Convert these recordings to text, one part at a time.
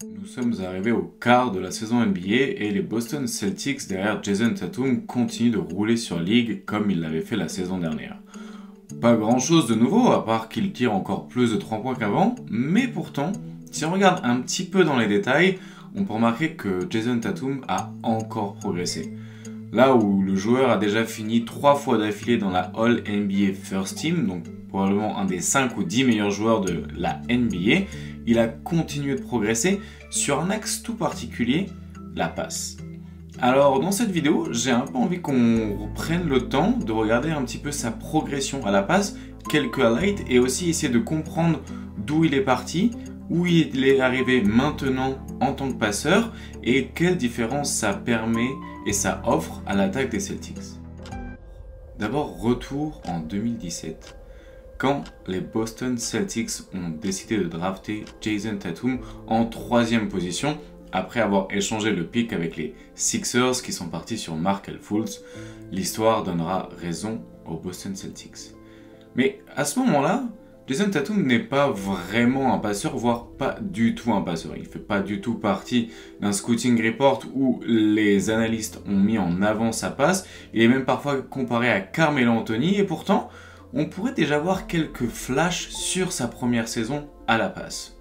Nous sommes arrivés au quart de la saison NBA et les Boston Celtics derrière Jason Tatum continuent de rouler sur League comme ils l'avaient fait la saison dernière. Pas grand chose de nouveau à part qu'ils tirent encore plus de 3 points qu'avant, mais pourtant, si on regarde un petit peu dans les détails, on peut remarquer que Jason Tatum a encore progressé. Là où le joueur a déjà fini 3 fois d'affilée dans la All NBA First Team, donc probablement un des 5 ou 10 meilleurs joueurs de la NBA, il a continué de progresser sur un axe tout particulier, la passe. Alors dans cette vidéo, j'ai un peu envie qu'on prenne le temps de regarder un petit peu sa progression à la passe, quelques highlights et aussi essayer de comprendre d'où il est parti, où il est arrivé maintenant en tant que passeur et quelle différence ça permet et ça offre à l'attaque des Celtics. D'abord, retour en 2017. Quand les Boston Celtics ont décidé de drafter Jason Tatum en 3e position, après avoir échangé le pick avec les Sixers qui sont partis sur Markelle Fultz, l'histoire donnera raison aux Boston Celtics. Mais à ce moment-là, Jason Tatum n'est pas vraiment un passeur, voire pas du tout un passeur. Il ne fait pas du tout partie d'un scouting report où les analystes ont mis en avant sa passe. Il est même parfois comparé à Carmelo Anthony et pourtant, on pourrait déjà voir quelques flashs sur sa première saison à la passe.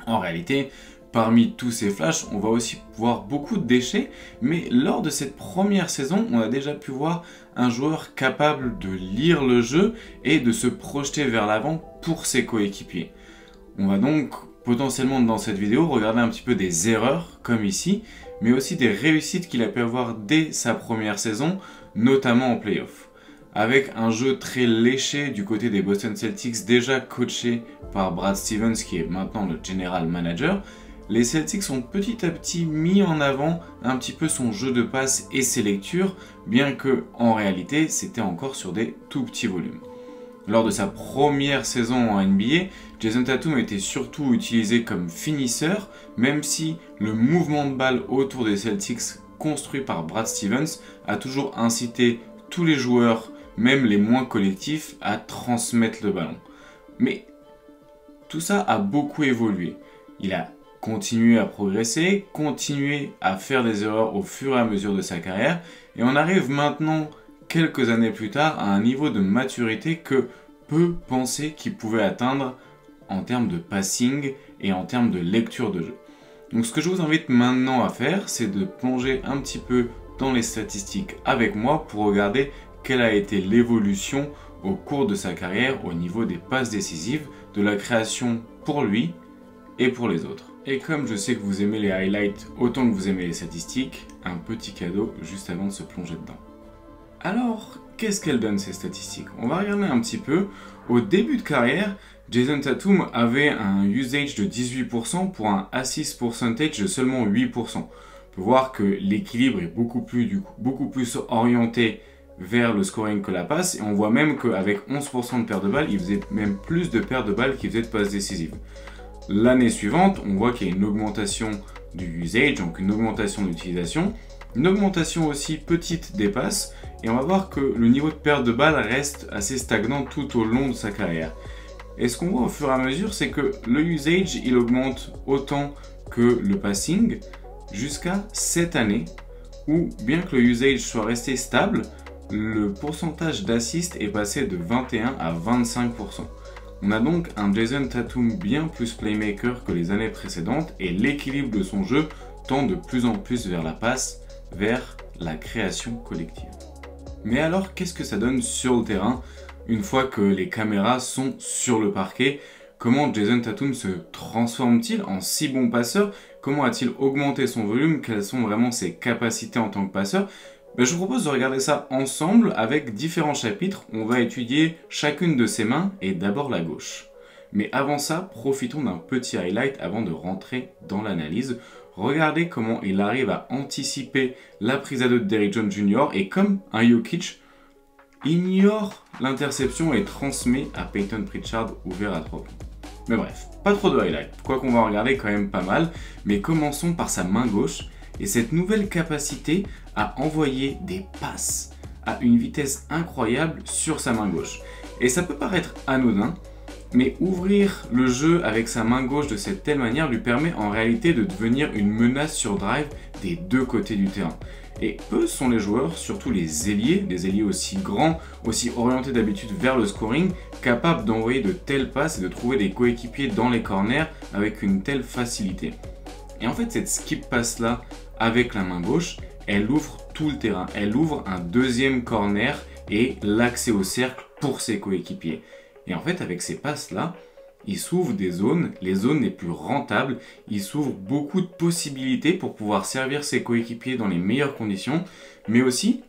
En réalité, parmi tous ces flashs, on va aussi voir beaucoup de déchets, mais lors de cette première saison, on a déjà pu voir un joueur capable de lire le jeu et de se projeter vers l'avant pour ses coéquipiers. On va donc potentiellement dans cette vidéo regarder un petit peu des erreurs, comme ici, mais aussi des réussites qu'il a pu avoir dès sa première saison, notamment en playoff. Avec un jeu très léché du côté des Boston Celtics, déjà coaché par Brad Stevens, qui est maintenant le general manager, les Celtics ont petit à petit mis en avant un petit peu son jeu de passe et ses lectures, bien que en réalité c'était encore sur des tout petits volumes. Lors de sa première saison en NBA, Jason Tatum était surtout utilisé comme finisseur, même si le mouvement de balle autour des Celtics construit par Brad Stevens a toujours incité tous les joueurs, même les moins collectifs, à transmettre le ballon. Mais tout ça a beaucoup évolué. Il a continué à progresser, continué à faire des erreurs au fur et à mesure de sa carrière, et on arrive maintenant, quelques années plus tard, à un niveau de maturité que peu pensaient qu'il pouvait atteindre en termes de passing et en termes de lecture de jeu. Donc ce que je vous invite maintenant à faire, c'est de plonger un petit peu dans les statistiques avec moi pour regarder quelle a été l'évolution au cours de sa carrière au niveau des passes décisives, de la création pour lui et pour les autres. Et comme je sais que vous aimez les highlights autant que vous aimez les statistiques, un petit cadeau juste avant de se plonger dedans. Alors, qu'est-ce qu'elles donnent ces statistiques? On va regarder un petit peu. Au début de carrière, Jason Tatum avait un usage de 18% pour un assist percentage de seulement 8%. On peut voir que l'équilibre est beaucoup plus orienté vers le scoring que la passe, et on voit même qu'avec 11% de pertes de balles, il faisait même plus de pertes de balles qu'il faisait de passes décisives. L'année suivante, on voit qu'il y a une augmentation du usage, donc une augmentation d'utilisation, une augmentation aussi petite des passes, et on va voir que le niveau de perte de balles reste assez stagnant tout au long de sa carrière. Et ce qu'on voit au fur et à mesure, c'est que le usage, il augmente autant que le passing, jusqu'à cette année, où bien que le usage soit resté stable, le pourcentage d'assist est passé de 21 à 25%. On a donc un Jason Tatum bien plus playmaker que les années précédentes et l'équilibre de son jeu tend de plus en plus vers la passe, vers la création collective. Mais alors, qu'est-ce que ça donne sur le terrain une fois que les caméras sont sur le parquet? Comment Jason Tatum se transforme-t-il en si bon passeur? Comment a-t-il augmenté son volume? Quelles sont vraiment ses capacités en tant que passeur? Je vous propose de regarder ça ensemble avec différents chapitres. On va étudier chacune de ses mains et d'abord la gauche. Mais avant ça, profitons d'un petit highlight avant de rentrer dans l'analyse. Regardez comment il arrive à anticiper la prise à deux de Derrick Jones Jr. et comme un Jokic, ignore l'interception et transmet à Peyton Pritchard ouvert à 3 points. Mais bref, pas trop de highlights, quoi qu'on va regarder quand même pas mal. Mais commençons par sa main gauche et cette nouvelle capacité à envoyer des passes à une vitesse incroyable sur sa main gauche. Et ça peut paraître anodin, Mais ouvrir le jeu avec sa main gauche de cette telle manière lui permet en réalité de devenir une menace sur drive des deux côtés du terrain. Et peu sont les joueurs, surtout les ailiers aussi grands, aussi orientés d'habitude vers le scoring, capables d'envoyer de telles passes et de trouver des coéquipiers dans les corners avec une telle facilité. Et en fait, cette skip pass là, avec la main gauche, elle ouvre tout le terrain. Elle ouvre un deuxième corner et l'accès au cercle pour ses coéquipiers. Et en fait, avec ces passes-là, il s'ouvre des zones, les zones les plus rentables, il s'ouvre beaucoup de possibilités pour pouvoir servir ses coéquipiers dans les meilleures conditions, mais aussi,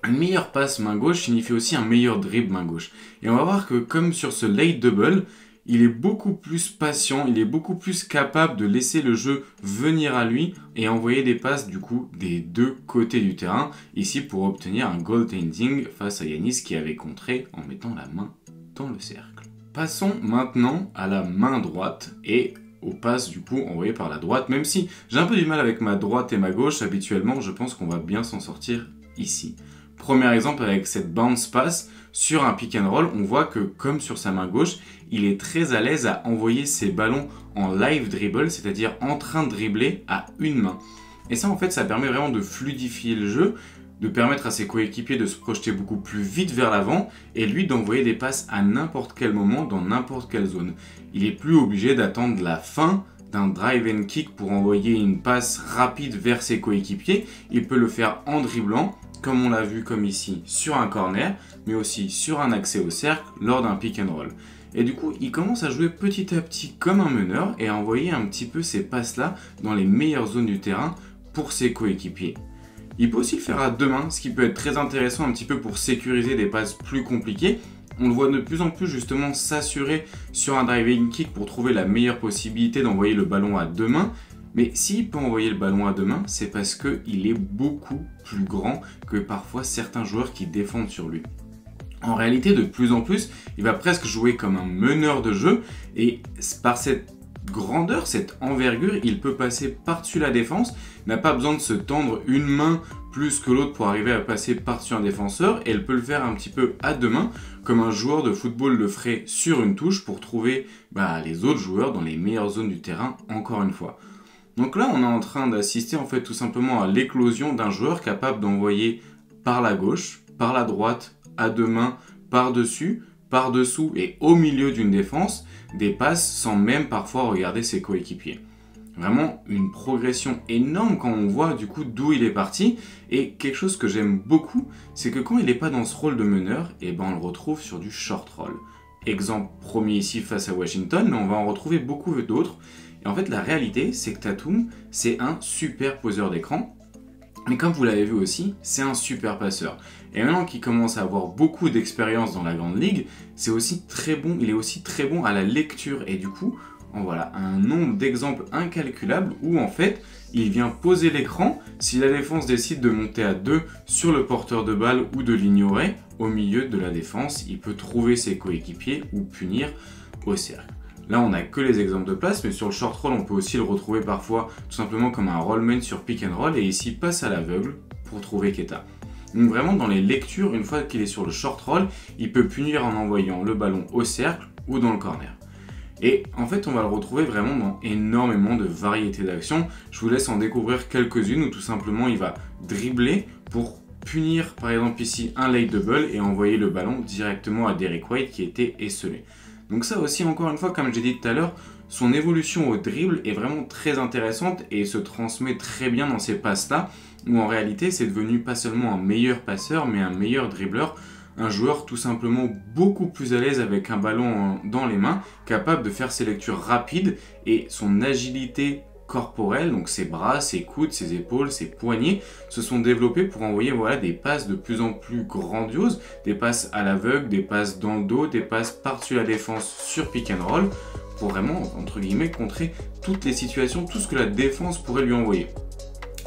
une meilleure passe main gauche signifie aussi un meilleur dribble main gauche. Et on va voir que comme sur ce late double, il est beaucoup plus patient, il est beaucoup plus capable de laisser le jeu venir à lui et envoyer des passes du coup des deux côtés du terrain, ici pour obtenir un goaltending face à Giannis qui avait contré en mettant la main dans le cercle. Passons maintenant à la main droite et aux passes du coup envoyées par la droite, même si j'ai un peu du mal avec ma droite et ma gauche, habituellement je pense qu'on va bien s'en sortir ici. Premier exemple avec cette bounce pass, sur un pick and roll, on voit que comme sur sa main gauche, il est très à l'aise à envoyer ses ballons en live dribble, c'est-à-dire en train de dribbler à une main. Et ça en fait ça permet vraiment de fluidifier le jeu, de permettre à ses coéquipiers de se projeter beaucoup plus vite vers l'avant et lui d'envoyer des passes à n'importe quel moment dans n'importe quelle zone. Il n'est plus obligé d'attendre la fin d'un drive and kick pour envoyer une passe rapide vers ses coéquipiers. Il peut le faire en dribblant, comme on l'a vu comme ici sur un corner, mais aussi sur un accès au cercle lors d'un pick and roll. Et du coup, il commence à jouer petit à petit comme un meneur et à envoyer un petit peu ces passes-là dans les meilleures zones du terrain pour ses coéquipiers. Il peut aussi le faire à deux mains, ce qui peut être très intéressant un petit peu pour sécuriser des passes plus compliquées. On le voit de plus en plus justement s'assurer sur un driving kick pour trouver la meilleure possibilité d'envoyer le ballon à deux mains. Mais s'il peut envoyer le ballon à deux mains, c'est parce qu'il est beaucoup plus grand que parfois certains joueurs qui défendent sur lui. En réalité, de plus en plus, il va presque jouer comme un meneur de jeu et par cette grandeur, cette envergure, il peut passer par-dessus la défense, n'a pas besoin de se tendre une main plus que l'autre pour arriver à passer par-dessus un défenseur et elle peut le faire un petit peu à deux mains comme un joueur de football le ferait sur une touche pour trouver les autres joueurs dans les meilleures zones du terrain encore une fois. Donc là on est en train d'assister en fait tout simplement à l'éclosion d'un joueur capable d'envoyer par la gauche, par la droite, à deux mains, par-dessus, par-dessous et au milieu d'une défense, des passes sans même parfois regarder ses coéquipiers. Vraiment une progression énorme quand on voit du coup d'où il est parti. Et quelque chose que j'aime beaucoup, c'est que quand il n'est pas dans ce rôle de meneur, on le retrouve sur du short roll. Exemple premier ici face à Washington, mais on va en retrouver beaucoup d'autres. Et en fait la réalité, c'est que Tatum, c'est un super poseur d'écran. Mais comme vous l'avez vu aussi, c'est un super passeur. Et maintenant qu'il commence à avoir beaucoup d'expérience dans la grande ligue, il est aussi très bon à la lecture. Et du coup, en voilà un nombre d'exemples incalculables où en fait, il vient poser l'écran. Si la défense décide de monter à 2 sur le porteur de balle ou de l'ignorer, au milieu de la défense, il peut trouver ses coéquipiers ou punir au cercle. Là, on n'a que les exemples de place, mais sur le short roll, on peut aussi le retrouver parfois tout simplement comme un rollman sur pick and roll et ici passe à l'aveugle pour trouver Queta. Donc vraiment dans les lectures, une fois qu'il est sur le short roll, il peut punir en envoyant le ballon au cercle ou dans le corner. Et en fait, on va le retrouver vraiment dans énormément de variétés d'actions. Je vous laisse en découvrir quelques-unes où tout simplement il va dribbler pour punir par exemple ici un late double et envoyer le ballon directement à Derrick White qui était esselé. Donc ça aussi, encore une fois, comme j'ai dit tout à l'heure, son évolution au dribble est vraiment très intéressante et se transmet très bien dans ces passes-là, où en réalité, c'est devenu pas seulement un meilleur passeur, mais un meilleur dribbleur, un joueur tout simplement beaucoup plus à l'aise avec un ballon dans les mains, capable de faire ses lectures rapides et son agilité corporelle, donc ses bras, ses coudes, ses épaules, ses poignets, se sont développés pour envoyer des passes de plus en plus grandioses, des passes à l'aveugle, des passes dans le dos, des passes par-dessus la défense sur pick and roll, pour vraiment, entre guillemets, contrer toutes les situations, tout ce que la défense pourrait lui envoyer.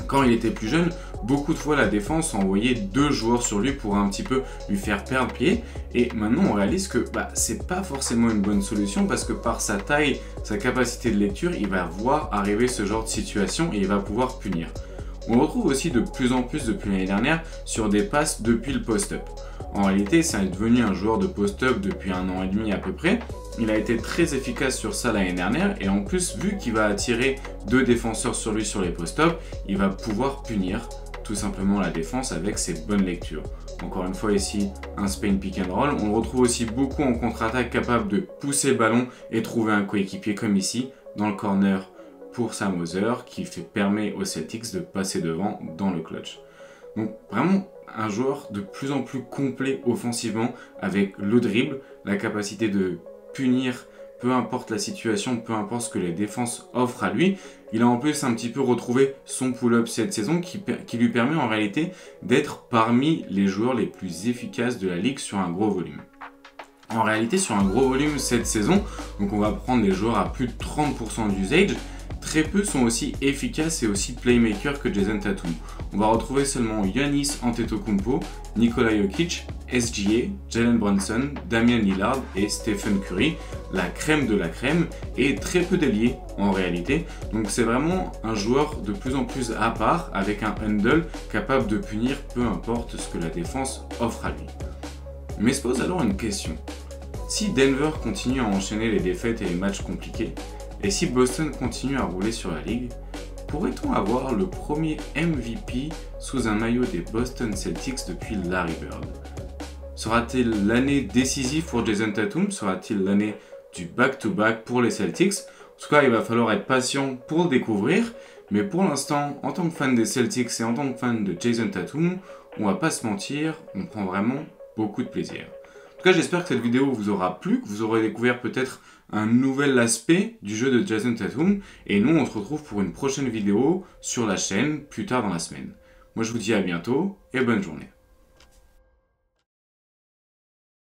Quand il était plus jeune, beaucoup de fois la défense envoyait 2 joueurs sur lui pour un petit peu lui faire perdre pied. Et maintenant on réalise que c'est pas forcément une bonne solution parce que par sa taille, sa capacité de lecture, il va voir arriver ce genre de situation et il va pouvoir punir. On le retrouve aussi de plus en plus depuis l'année dernière sur des passes depuis le post-up. En réalité, c'est devenu un joueur de post-up depuis 1 an et demi à peu près. Il a été très efficace sur ça l'année dernière et en plus, vu qu'il va attirer 2 défenseurs sur lui sur les post-up, il va pouvoir punir tout simplement la défense avec ses bonnes lectures. Encore une fois ici, un Spain pick and roll. On le retrouve aussi beaucoup en contre-attaque, capable de pousser le ballon et trouver un coéquipier comme ici, dans le corner pour Sam Hauser, qui permet aux Celtics de passer devant dans le clutch. Donc vraiment un joueur de plus en plus complet offensivement, avec le dribble, la capacité de punir peu importe la situation, peu importe ce que les défenses offrent à lui. Il a en plus un petit peu retrouvé son pull-up cette saison qui lui permet en réalité d'être parmi les joueurs les plus efficaces de la ligue sur un gros volume. En réalité, sur un gros volume cette saison, donc on va prendre les joueurs à plus de 30% d'usage, très peu sont aussi efficaces et aussi playmakers que Jason Tatum. On va retrouver seulement Giannis Antetokounmpo, Nikola Jokic, SGA, Jalen Brunson, Damian Lillard et Stephen Curry, la crème de la crème, et très peu d'ailiers en réalité. Donc c'est vraiment un joueur de plus en plus à part, avec un handle capable de punir peu importe ce que la défense offre à lui. Mais se pose alors une question. Si Denver continue à enchaîner les défaites et les matchs compliqués, et si Boston continue à rouler sur la ligue, pourrait-on avoir le premier MVP sous un maillot des Boston Celtics depuis Larry Bird? Sera-t-il l'année décisive pour Jason Tatum? Sera-t-il l'année du back-to-back pour les Celtics? En tout cas, il va falloir être patient pour le découvrir. Mais pour l'instant, en tant que fan des Celtics et en tant que fan de Jason Tatum, on va pas se mentir, on prend vraiment beaucoup de plaisir. En tout cas, j'espère que cette vidéo vous aura plu, que vous aurez découvert peut-être un nouvel aspect du jeu de Jason Tatum. Et nous, on se retrouve pour une prochaine vidéo sur la chaîne plus tard dans la semaine. Moi, je vous dis à bientôt et bonne journée.